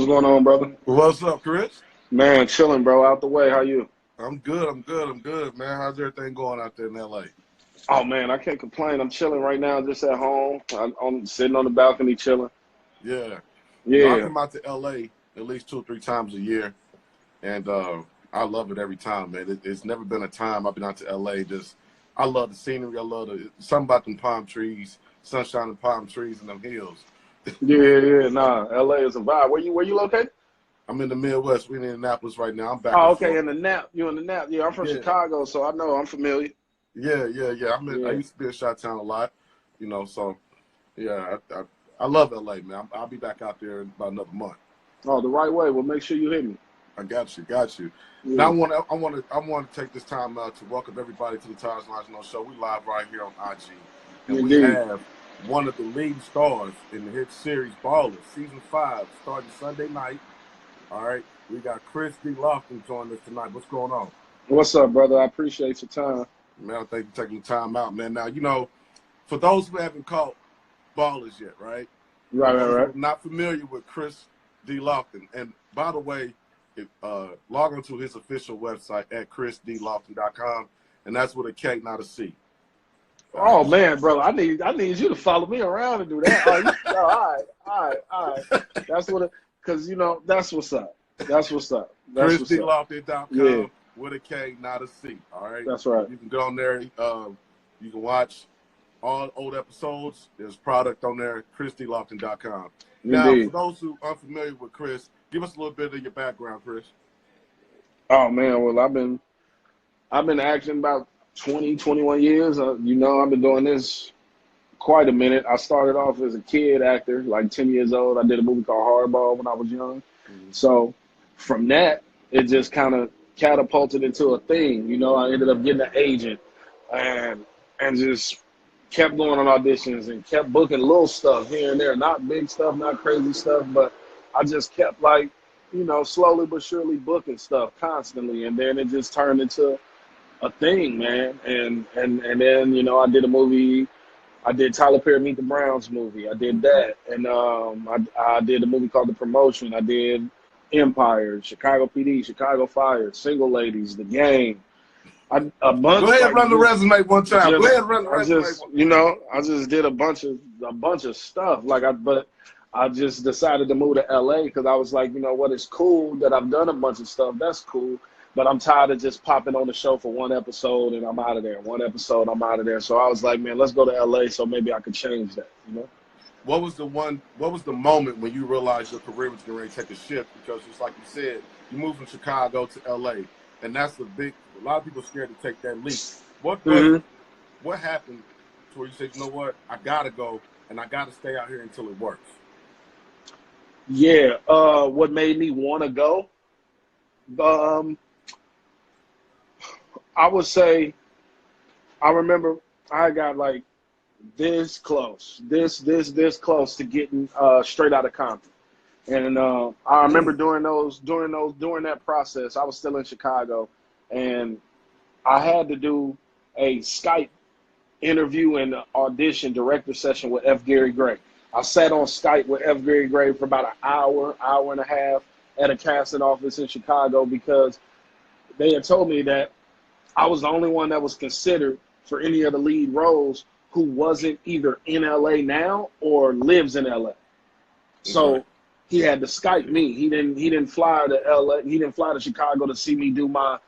going on, brother? What's up, Kris? Man, chilling, bro. Out the way. How you? I'm good, man. How's everything going out there in LA? Oh, man, I can't complain. I'm chilling right now, just at home. I'm sitting on the balcony chilling. Yeah. I Yeah. come out to LA at least 2 or 3 times a year, and I love it every time, man. It's never been a time I've been out to LA. I love the scenery. I love something about them palm trees, sunshine and palm trees and them hills. Yeah. Nah, LA is a vibe. Where you located? I'm in the Midwest. We're in Indianapolis right now. I'm back Oh, and okay, forth. in the Nap. You in the Nap. Yeah, I'm from Yeah. Chicago, so I know. I'm familiar. Yeah. I used to be in Chi-Town a lot, so yeah, I love LA, man. I'll be back out there in about another month. Oh, the right way. Well, make sure you hit me. I got you. Yeah. Now I want to take this time out to welcome everybody to the Tires Longino Show. We live right here on IG, and Indeed. we have one of the leading stars in the hit series Ballers, season 5, starting Sunday night. All right, we got Kris Lofton joining us tonight. What's going on? What's up, brother? I appreciate your time. Man, I thank you for taking the time out, man. Now, for those who haven't caught Ballers yet, right? Right. Who are not familiar with Kris Lofton, and by the way, log on to his official website at krisdlofton.com, and that's with a K, not a C. Oh man, bro, I need you to follow me around and do that. All right. That's what, because that's what's up. krisdlofton.com Yeah. with a K, not a C. All right. That's right. You can go on there. You can watch all old episodes. There's product on there. krisdlofton.com. Now, for those who are unfamiliar with Kris, give us a little bit of your background, Kris. Oh man, well I've been acting about 21 years. I've been doing this quite a minute. I started off as a kid actor, like 10 years old. I did a movie called Hardball when I was young. Mm-hmm. So from that, it just kind of catapulted into a thing. I ended up getting an agent and just kept going on auditions and kept booking little stuff here and there, not big stuff, not crazy stuff, but I just kept slowly but surely booking stuff constantly. And then it just turned into a thing, man. And then, I did a movie. I did Tyler Perry Meet the Browns movie. I did that. And I did a movie called The Promotion. I did Empire, Chicago PD, Chicago Fire, Single Ladies, The Game. A bunch. Go ahead and run the resume one time. Go ahead and run the resume. I just did a bunch of stuff. But I just decided to move to LA because I was like, it's cool that I've done a bunch of stuff. That's cool. But I'm tired of just popping on the show for one episode and I'm out of there. One episode, I'm out of there. So I was like, man, let's go to LA so maybe I could change that, What was the moment when you realized your career was going to take a shift? Because just like you said, you moved from Chicago to LA, and that's a lot of people are scared to take that leap. What happened to where you said, you know what, I got to go and I got to stay out here until it works? Yeah. What made me want to go? I would say, I remember I got like this close to getting straight out of Compton. And I remember during that process, I was still in Chicago and I had to do a Skype interview and audition director session with F. Gary Gray. I sat on Skype with F. Gary Gray for about an hour and a half at a casting office in Chicago because they had told me that I was the only one that was considered for any of the lead roles who wasn't either in LA now or lives in LA. So he had to Skype me. He didn't fly to LA. He didn't fly to Chicago to see me do my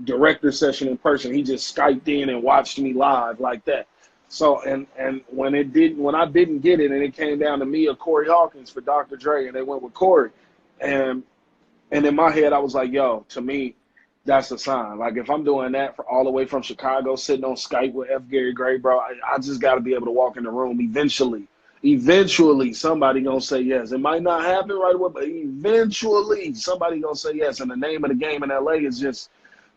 director session in person. He just Skyped in and watched me live like that. So and when I didn't get it and it came down to me or Corey Hawkins for Dr. Dre and they went with Corey, and in my head I was like, yo, to me, that's a sign. Like if I'm doing that for all the way from Chicago, sitting on Skype with F. Gary Gray, bro, I just got to be able to walk in the room eventually. Eventually, somebody gonna say yes. It might not happen right away, but eventually somebody gonna say yes. And the name of the game in LA is just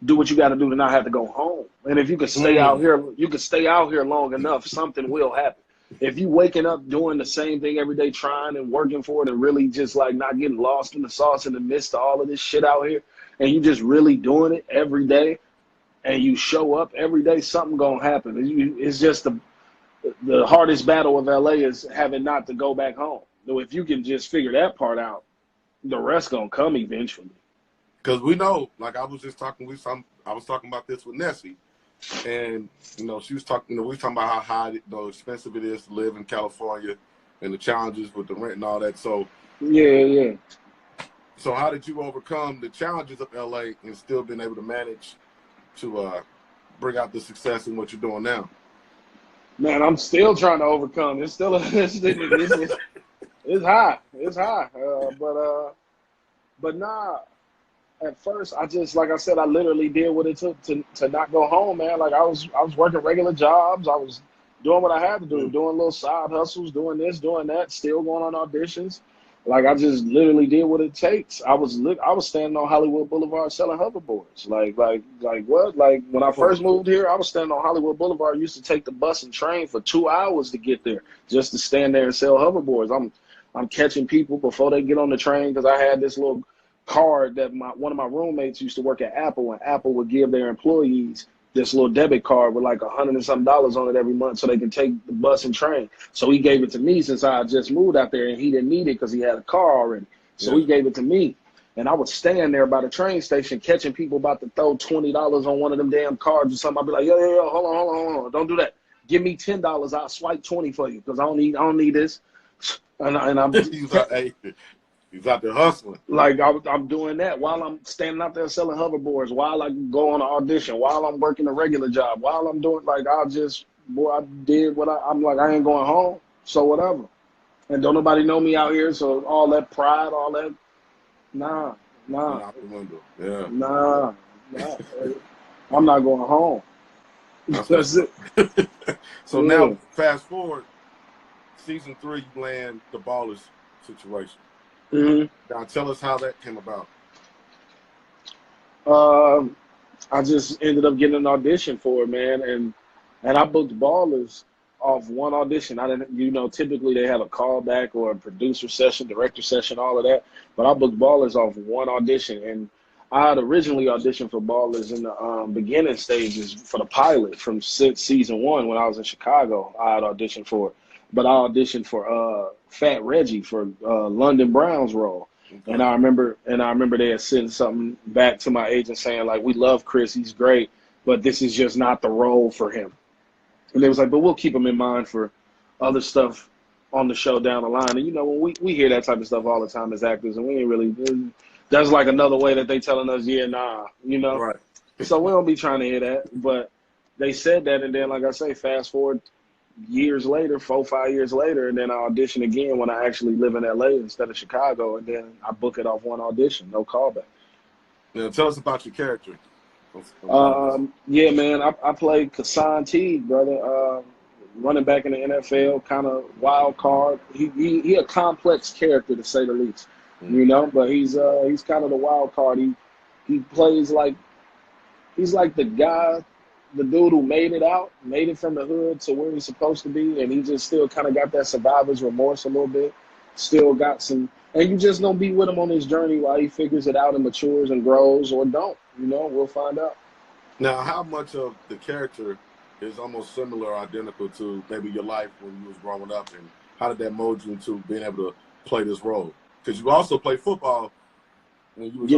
do what you got to do to not have to go home. And if you can stay out here, long enough, something will happen. If you waking up doing the same thing every day, trying and working for it and really just like not getting lost in the sauce in the midst of all of this shit out here, and you just really doing it every day and you show up every day, something gonna happen. It's just the hardest battle of LA is having not to go back home. So if you can just figure that part out, the rest gonna come eventually. Because we know, like I was talking about this with Nessie, and you know, she was talking. You know, we were talking about how high, you know, expensive it is to live in California, and the challenges with the rent and all that. So yeah. So how did you overcome the challenges of LA and still being able to manage to bring out the success in what you're doing now? Man, I'm still trying to overcome. It's still it's high. It's high. But nah. At first, I just, like I said, I literally did what it took to not go home, man. Like I was working regular jobs. I was doing what I had to do, doing little side hustles, doing this, doing that, still going on auditions. Like I just literally did what it takes. I was standing on Hollywood Boulevard selling hoverboards. Like what? Like when I first moved here, I was standing on Hollywood Boulevard. I used to take the bus and train for 2 hours to get there, just to stand there and sell hoverboards. I'm catching people before they get on the train because I had this little card that one of my roommates used to work at Apple, and Apple would give their employees this little debit card with like $100 and some on it every month so they can take the bus and train. So he gave it to me since I just moved out there and he didn't need it because he had a car already. So he gave it to me. And I was staying there by the train station catching people about to throw $20 on one of them damn cards or something. I'd be like, yo, hold on. Don't do that. Give me $10. I'll swipe 20 for you because I don't need this. And I'm He's out there hustling. Like I'm doing that while I'm standing out there selling hoverboards, while I go on an audition, while I'm working a regular job, while I'm doing I did what I'm like, I ain't going home, so whatever. And don't nobody know me out here, so all that pride, all that, nah. Out the window. Yeah. Nah. I'm not going home. That's it. So now, fast forward, season 3, you land the Ballers situation. Mm-hmm. Now tell us how that came about. I just ended up getting an audition for it, man, and I booked Ballers off one audition. I didn't, typically they have a callback or a producer session, director session, all of that, but I booked Ballers off one audition, and I had originally auditioned for Ballers in the beginning stages for the pilot from season 1 when I was in Chicago. I had auditioned for it. But I auditioned for Fat Reggie for London Brown's role. Okay. And I remember they had sent something back to my agent saying, like, we love Kris, he's great, but this is just not the role for him. And they was like, but we'll keep him in mind for other stuff on the show down the line. And, when we hear that type of stuff all the time as actors, and we ain't really, that's like another way that they telling us, yeah, nah, Right. So we don't be trying to hear that. But they said that, and then, like I say, fast forward years later, 4-5 years later, and then I audition again when I actually live in LA instead of Chicago, and then I book it off one audition, no callback. Now tell us about your character. Yeah, man, I played Kassan Teague, brother, running back in the NFL, kind of wild card. He a complex character to say the least, but he's kind of the wild card. He plays like he's like the dude who made it from the hood to where he's supposed to be, and he just still kind of got that survivor's remorse a little bit. Still got some, and you just gonna be with him on his journey while he figures it out and matures and grows, or don't. We'll find out. Now, how much of the character is almost similar or identical to maybe your life when you was growing up, and how did that mold you into being able to play this role? Because you also played football when you was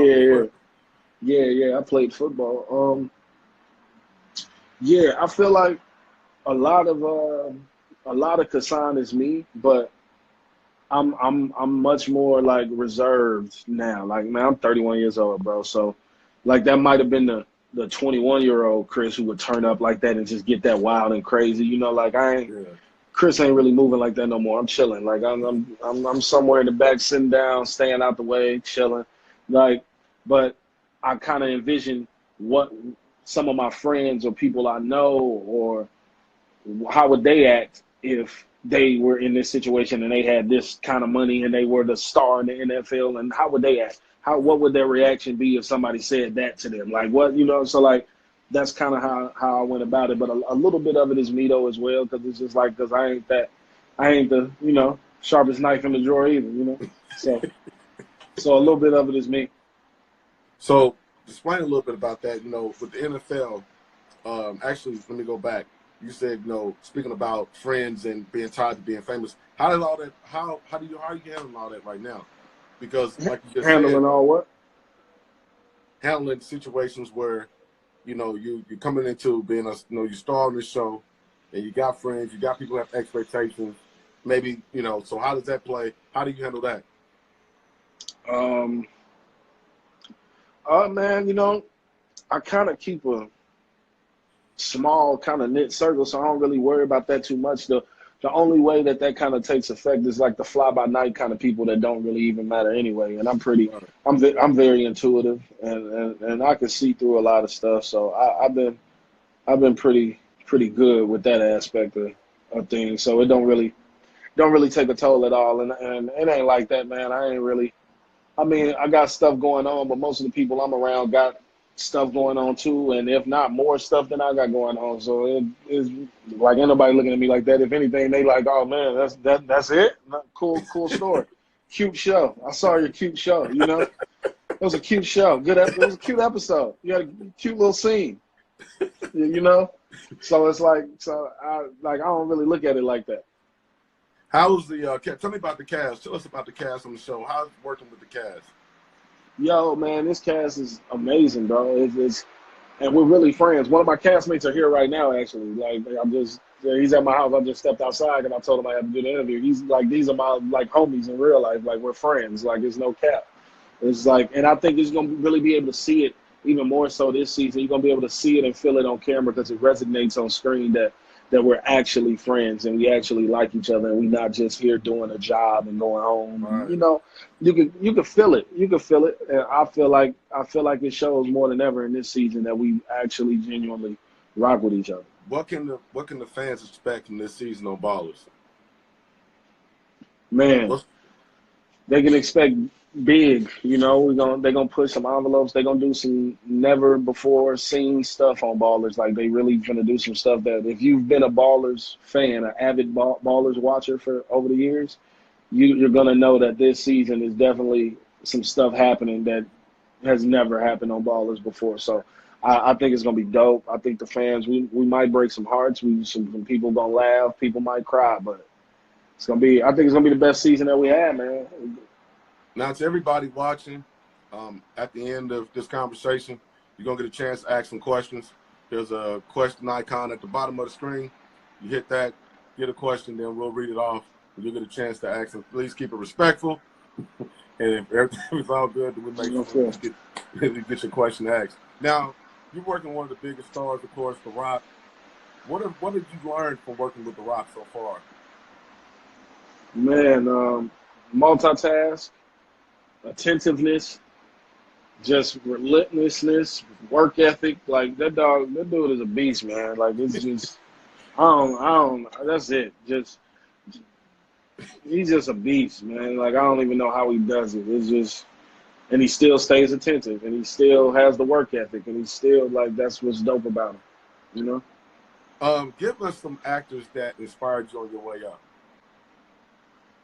Yeah, I played football. Yeah, I feel like a lot of Kassan is me, but I'm much more like reserved now. Like, man, I'm 31 years old, bro. So like that might have been the 21-year-old Kris who would turn up like that and just get that wild and crazy. Like Kris ain't really moving like that no more. I'm chilling. Like I'm somewhere in the back, sitting down, staying out the way, chilling. Like, but I kind of envision what some of my friends or people I know, or how would they act if they were in this situation and they had this kind of money and they were the star in the NFL, and how would they act? What would their reaction be if somebody said that to them? Like, what, so like, that's kind of how I went about it. But a little bit of it is me though as well, because it's just like, because I ain't the sharpest knife in the drawer either, So a little bit of it is me. So explain a little bit about that, with the NFL. Actually, let me go back. You said, speaking about friends and being tied to being famous, how do you handle all that right now? Because, like you just Handling said, all what? handling situations where, you're coming into being you're starring the show, and you got friends, you got people who have expectations. Maybe, so how does that play? How do you handle that? Man, I kind of keep a small kind of knit circle, so I don't really worry about that too much. The only way that kind of takes effect is like the fly by night kind of people that don't really even matter anyway. And I'm very intuitive, and I can see through a lot of stuff. So I've been pretty good with that aspect of things. So it don't really take a toll at all. And it ain't like that, man. I mean, I got stuff going on, but most of the people I'm around got stuff going on too, and if not more stuff than I got going on. So it is like ain't nobody looking at me like that. If anything, they like, oh man, that's it. Cool story, cute show. I saw your cute show. It was a cute show. It was a cute episode. You had a cute little scene. So it's like I don't really look at it like that. How's the tell me about the cast. Tell us about the cast on the show. How's working with the cast? Yo, man, this cast is amazing, bro. And we're really friends. One of my castmates are here right now, actually. Like, he's at my house. I just stepped outside and I told him I had to do the interview. He's like, these are my like homies in real life. Like, we're friends. Like, it's no cap. It's like, and I think he's gonna really be able to see it even more so this season. You're gonna be able to see it and feel it on camera because it resonates on screen that we're actually friends and we actually like each other and we're not just here doing a job and going home. Right. You can feel it. You can feel it. And I feel like it shows more than ever in this season that we actually genuinely rock with each other. What can the fans expect from this season on Ballers? Man, they can expect big. They're gonna push some envelopes. They're gonna do some never before seen stuff on Ballers. Like they really gonna do some stuff that if you've been a Ballers fan, an avid Ballers watcher for over the years, you're gonna know that this season is definitely some stuff happening that has never happened on Ballers before. So I think it's gonna be dope. I think the fans we might break some hearts. Some people gonna laugh. People might cry, but I think it's gonna be the best season that we had, man. Now, to everybody watching, at the end of this conversation, you're going to get a chance to ask some questions. There's a question icon at the bottom of the screen. You hit that, get a question, then we'll read it off, and you'll get a chance to ask them. Please keep it respectful. And if everything is all good, then we'll make sure you get your question asked. Now, you're working with one of the biggest stars, of course, The Rock. What did you learn from working with The Rock so far? Man, multitask. Attentiveness, just relentlessness, work ethic. Like that dude is a beast, man. Like it's just, I don't. That's it. He's just a beast, man. Like I don't even know how he does it. It's just, and he still stays attentive, and he still has the work ethic, and he's still like that's what's dope about him, Give us some actors that inspired you on your way up.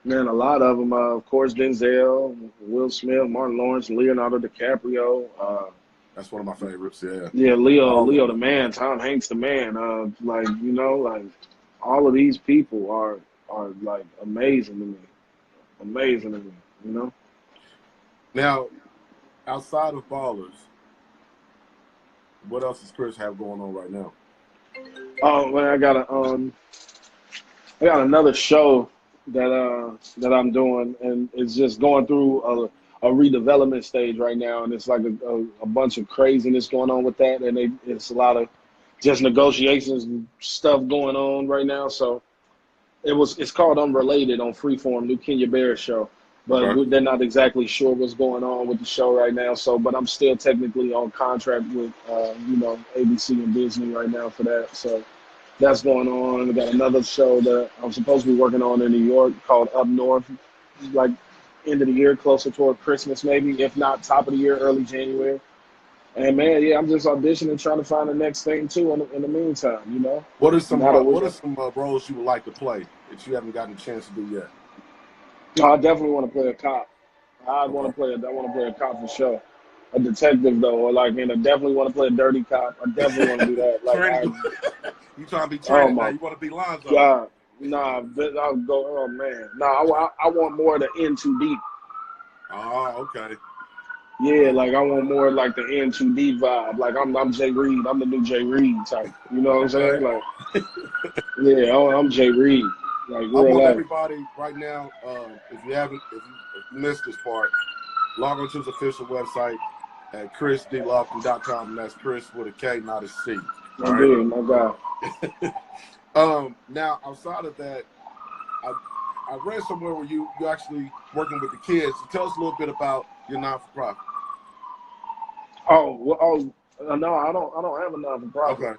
Man, a lot of them. Of course, Denzel, Will Smith, Martin Lawrence, Leonardo DiCaprio. That's one of my favorites. Yeah. Yeah, Leo the man, Tom Hanks the man. Like all of these people are like amazing to me. Now, outside of Ballers, what else does Kris have going on right now? Oh man, I got another show that I'm doing, and it's just going through a redevelopment stage right now, and it's like a bunch of craziness going on with that, and it's a lot of just negotiations and stuff going on right now. So it's called Unrelated on Freeform, new Kenya Barris show, but they're not exactly sure what's going on with the show right now. So, but I'm still technically on contract with ABC and Disney right now for that. So. That's going on. We got another show that I'm supposed to be working on in New York called Up North, like end of the year, closer toward Christmas maybe, if not top of the year, early January. And man, yeah, I'm just auditioning, trying to find the next thing too. In the meantime, What are some roles you would like to play that you haven't gotten a chance to do yet? I definitely want to play a cop. I want to play a cop for sure. A detective though, or definitely want to play a dirty cop. I definitely want to do that. Like you trying to be trained now? You want to be Lonzo? God, nah, I'll go. Oh man, nah. I want more of the in too deep. Oh, okay. Yeah, like I want more like the N2D vibe. Like I'm Jay Reed. I'm the new Jay Reed type. You know what I'm saying? Like, yeah, I'm Jay Reed. Like I real want life. everybody right now. If you missed this part, log on to his official website at KrisDLofton.com, and that's Kris with a K, not a C. All right. Indeed, my God. Now outside of that, I read somewhere where you actually working with the kids. So tell us a little bit about your non-for-profit. No, I don't have a non-for-profit. Okay.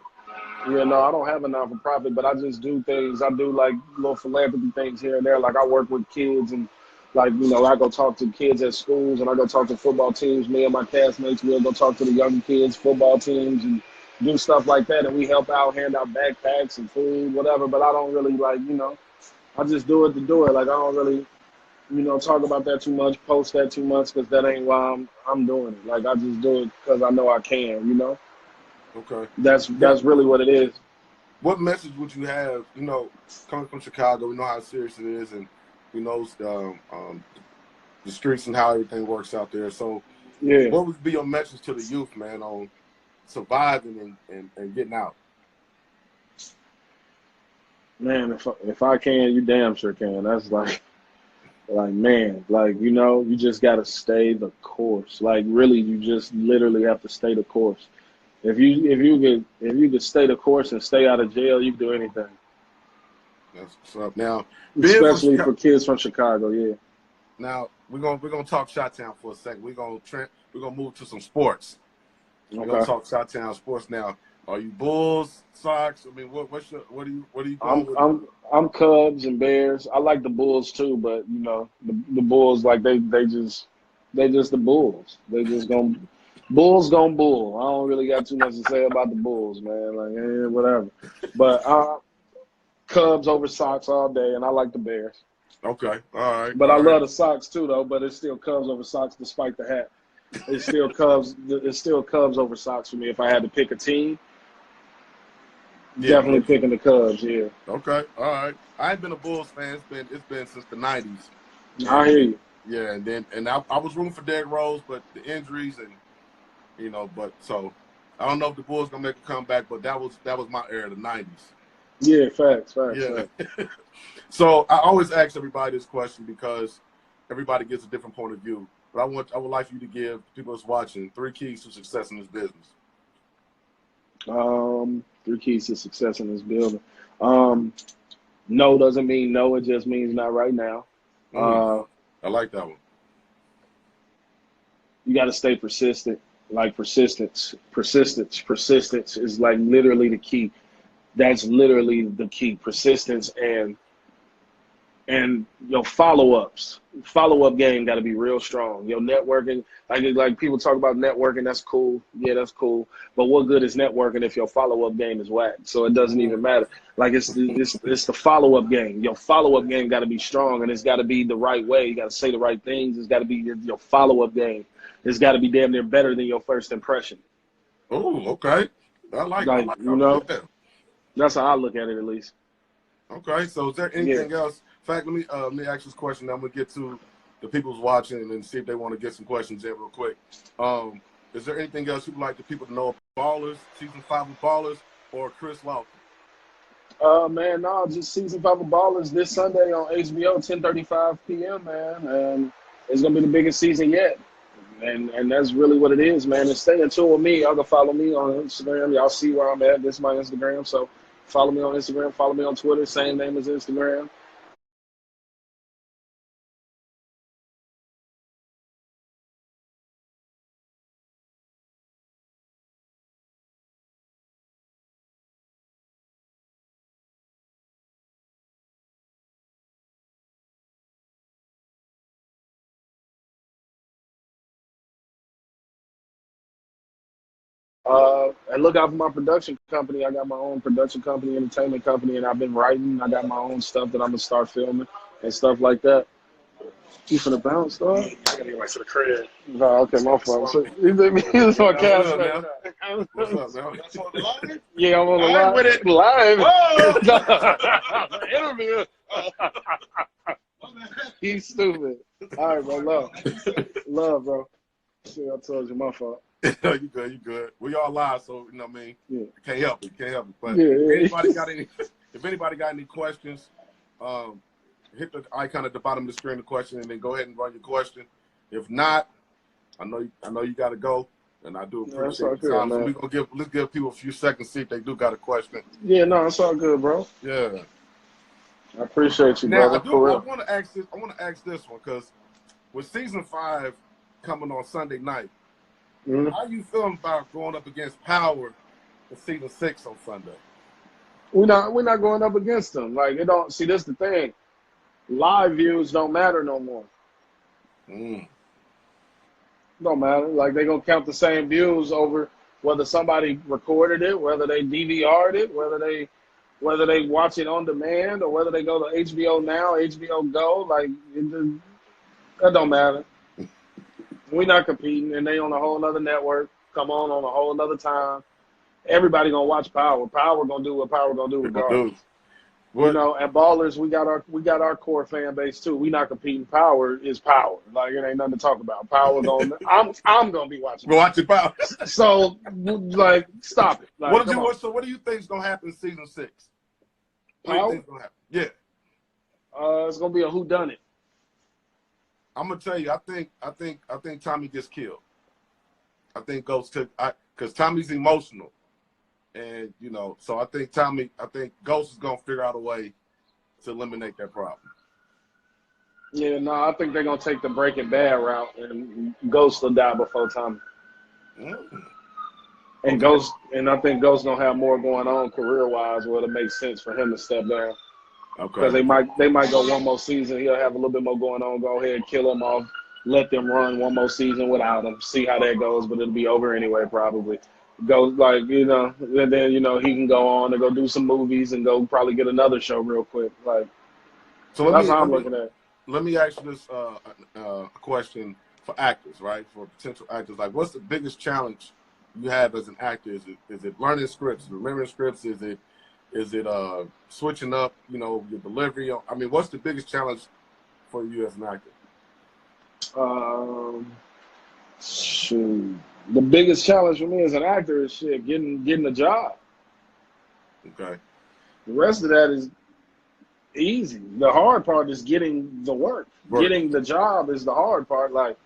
Yeah, no, I don't have a non-for-profit, but I just do things. I do like little philanthropy things here and there. Like I work with kids and like, I go talk to kids at schools and I go talk to football teams. Me and my castmates, we'll go talk to the young kids, football teams and do stuff like that. And we help out, hand out backpacks and food, whatever. But I don't really I just do it to do it. Like I don't really, talk about that too much, post that too much, because that ain't why I'm doing it. Like I just do it because I know I can. Okay. That's really what it is. What message would you have? Coming from Chicago, we know how serious it is, and we know the streets and how everything works out there. So, yeah, what would be your message to the youth, man, on surviving and getting out? Man, if I can, you damn sure can. That's man, you just gotta stay the course. Like really, you just literally have to stay the course. If you could stay the course and stay out of jail, you can do anything. That's what's up. Now, especially for kids from Chicago, yeah. Now we're gonna talk Chi-Town for a second. We're gonna move to some sports. We're gonna talk Chi-Town sports now. Are you Bulls, Sox? I mean, what are you going with? I'm Cubs and Bears. I like the Bulls too, but the Bulls they just the Bulls. They just gonna Bulls gonna bull. I don't really got too much to say about the Bulls, man. Like whatever. But Cubs over Sox all day, and I like the Bears. Okay, all right. But I love the Sox too, though. But it's still Cubs over Sox, despite the hat. It's still Cubs. It's still Cubs over Sox for me. If I had to pick a team, definitely picking the Cubs. Yeah. Okay, all right. I ain't been a Bulls fan. It's been since the '90s. I hear you. Yeah, and I was rooting for Derrick Rose, but the injuries and but so I don't know if the Bulls gonna make a comeback, but that was my era, the '90s. Yeah, facts. Yeah. So I always ask everybody this question because everybody gets a different point of view. But I would like you to give people that's watching 3 keys to success in this business. 3 keys to success in this building. No doesn't mean no. It just means not right now. I like that one. You got to stay persistent. Like persistence is like literally the key. That's literally the key. Persistence and your follow-ups. Follow-up game got to be real strong. Your networking, like people talk about networking, that's cool. Yeah, that's cool. But what good is networking if your follow-up game is whack? So it doesn't even matter. Like it's the follow-up game. Your follow-up game got to be strong, and it's got to be the right way. You got to say the right things. It's got to be your follow-up game. It's got to be damn near better than your first impression. Oh, okay. I like that. That's how I look at it, at least. Okay, so is there anything else? In fact, let me ask this question. I'm gonna get to the people's watching and see if they want to get some questions in real quick. Is there anything else you'd like the people to know about Ballers, season 5 of Ballers, or Kris Lofton? Man, no, just season 5 of Ballers this Sunday on HBO, 10:35 p.m. Man, and it's gonna be the biggest season yet. And that's really what it is, man. And stay in tune with me. Y'all can follow me on Instagram. Y'all see where I'm at. This is my Instagram. So follow me on Instagram. Follow me on Twitter. Same name as Instagram. And look out for my production company. I got my own production company, entertainment company, and I've been writing. I got my own stuff that I'm going to start filming and stuff like that. You finna bounce, dog? I gotta get back to the crib. Oh, okay, my fault. So, you think me is my cast, man? What's up, man? That's on the line? Yeah, I'm on the Live line. with it. Live. Oh! Interview. He's stupid. All right, bro. Love, bro. See, I told you, my fault. You good, you good. We all live, so you know what I mean. Yeah. Can't help it, can't help it. But Yeah. if anybody got any questions, hit the icon at the bottom of the screen, the question, and then go ahead and run your question. If not, I know you got to go, and I do appreciate the time. So let's give people a few seconds, see if they do got a question. Yeah, no, it's all good, bro. Yeah. I appreciate you, Now, brother. I want to ask this one, because with season 5 coming on Sunday night, how you feeling about going up against Power in season 6 on Sunday? We're not going up against them. Like, it don't see, this the thing. Live views don't matter no more. Don't matter. Like, they gonna count the same views over whether somebody recorded it, whether they DVR'd it, whether they watch it on demand, or whether they go to HBO Now, HBO Go. Like, that don't matter. We're not competing, and they on a whole nother network. Come on a whole nother time. Everybody gonna watch Power. Power gonna do what Power gonna do regardless. You know, at Ballers, we got our core fan base too. We not competing. Power is Power. Like, it ain't nothing to talk about. Power gonna I'm gonna be watching. Watching Power. So, like, stop it. Like, what do you think is gonna happen in season 6? What do you think is gonna happen? Yeah. It's gonna be a whodunit. I'm gonna tell you, I think Tommy gets killed. I think Ghost because Tommy's emotional. And, you know, so I think Ghost is going to figure out a way to eliminate that problem. Yeah, no, I think they're going to take the Breaking Bad route, and Ghost will die before Tommy. And I think Ghost going to have more going on career-wise where it makes sense for him to step down. Okay. Because they might go one more season. He'll have a little bit more going on. Go ahead, kill him off, let them run one more season without him, see how that goes, but it'll be over anyway probably. Go, like, you know, and then, you know, he can go on and go do some movies and go probably get another show real quick. Like, so that's how I'm looking at it. Let me ask you this question for actors, right? For potential actors. Like, what's the biggest challenge you have as an actor? Is it learning scripts, remembering scripts? Is it switching up, you know, your delivery? I mean, what's the biggest challenge for you as an actor? Shoot. The biggest challenge for me as an actor is getting a job. Okay. The rest of that is easy. The hard part is getting the work. Getting the job is the hard part. Like,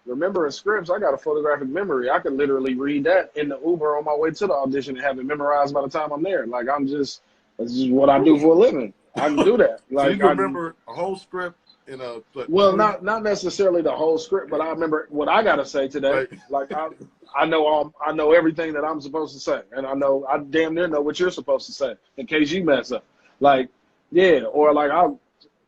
remembering scripts, I got a photographic memory. I could literally read that in the Uber on my way to the audition and have it memorized by the time I'm there. Like, that's just what I do for a living. I can do that. Like, so you can remember a whole script in a well, not necessarily the whole script, but I remember what I gotta say today. Like, I know everything that I'm supposed to say, and I damn near know what you're supposed to say in case you mess up. Like, yeah, or like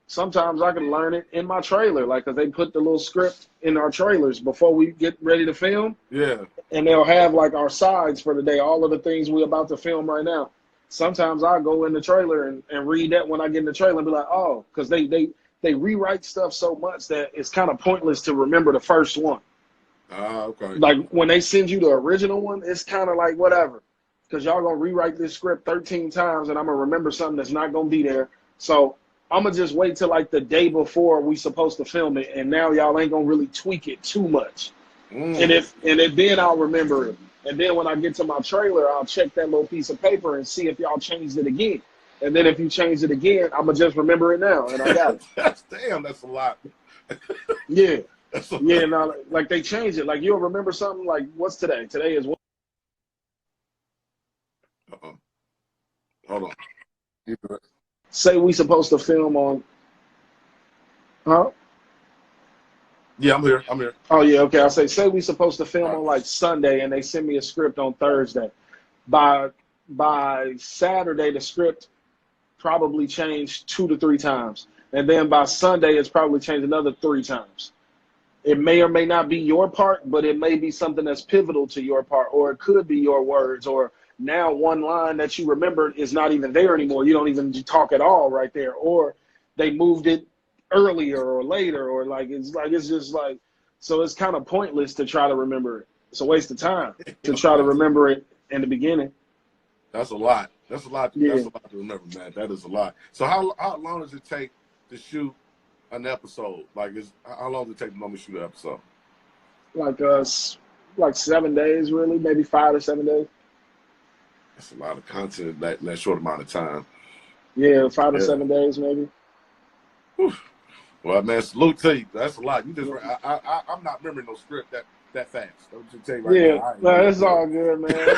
sometimes I can learn it in my trailer, like, cause they put the little script in our trailers before we get ready to film. Yeah, and they'll have like our sides for the day, all of the things we're about to film right now. Sometimes I go in the trailer and read that when I get in the trailer and be like, oh, cause they rewrite stuff so much that it's kind of pointless to remember the first one. Okay. Like, when they send you the original one, it's kind of like whatever. Because y'all going to rewrite this script 13 times, and I'm going to remember something that's not going to be there. So I'm going to just wait till, like, the day before we supposed to film it, and now y'all ain't going to really tweak it too much. And then I'll remember it. And then when I get to my trailer, I'll check that little piece of paper and see if y'all changed it again. And then if you change it again, I'm going to just remember it now, and I got it. Damn, that's a lot. Yeah. Yeah, no, like, they change it. Like, you'll remember something like, what's today? Today is what? Hold on. Say we supposed to film on, huh? Yeah, I'm here. Oh, yeah, okay. I say we supposed to film on, like, Sunday, and they send me a script on Thursday. By Saturday, the script probably changed 2 to 3 times. And then by Sunday, it's probably changed another 3 times. It may or may not be your part, but it may be something that's pivotal to your part, or it could be your words, or now one line that you remembered is not even there anymore. You don't even talk at all right there, or they moved it earlier or later, or it's just like, so it's kind of pointless to try to remember it. It's a waste of time to try to remember it in the beginning. That's a lot. That's a lot. Yeah. That's a lot to remember, man. That is a lot. So how long does it take to shoot an episode? Like, how long does it take to normally shoot an episode? Like 7 days, really, maybe 5 to 7 days. That's a lot of content in that short amount of time. Yeah, 5 to 7 days, maybe. Whew. Well, man, salute to you. That's a lot. You just, I'm not remembering no script that fast. I'm just tell you right now. No, it's all good, man.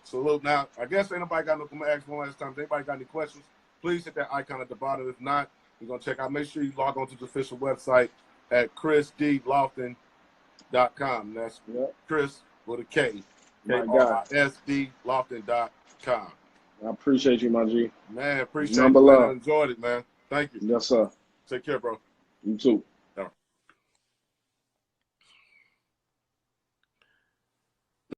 So look, now, I guess anybody got no, I'm gonna ask one last time. If anybody got any questions, please hit that icon at the bottom. If not, we're gonna check out. Make sure you log on to the official website at KrisDLofton.com. That's Kris with a K. KRISDLofton.com. I appreciate you, my G. Man, appreciate it. Man. I enjoyed it, man. Thank you. Yes, sir. Take care, bro. You too.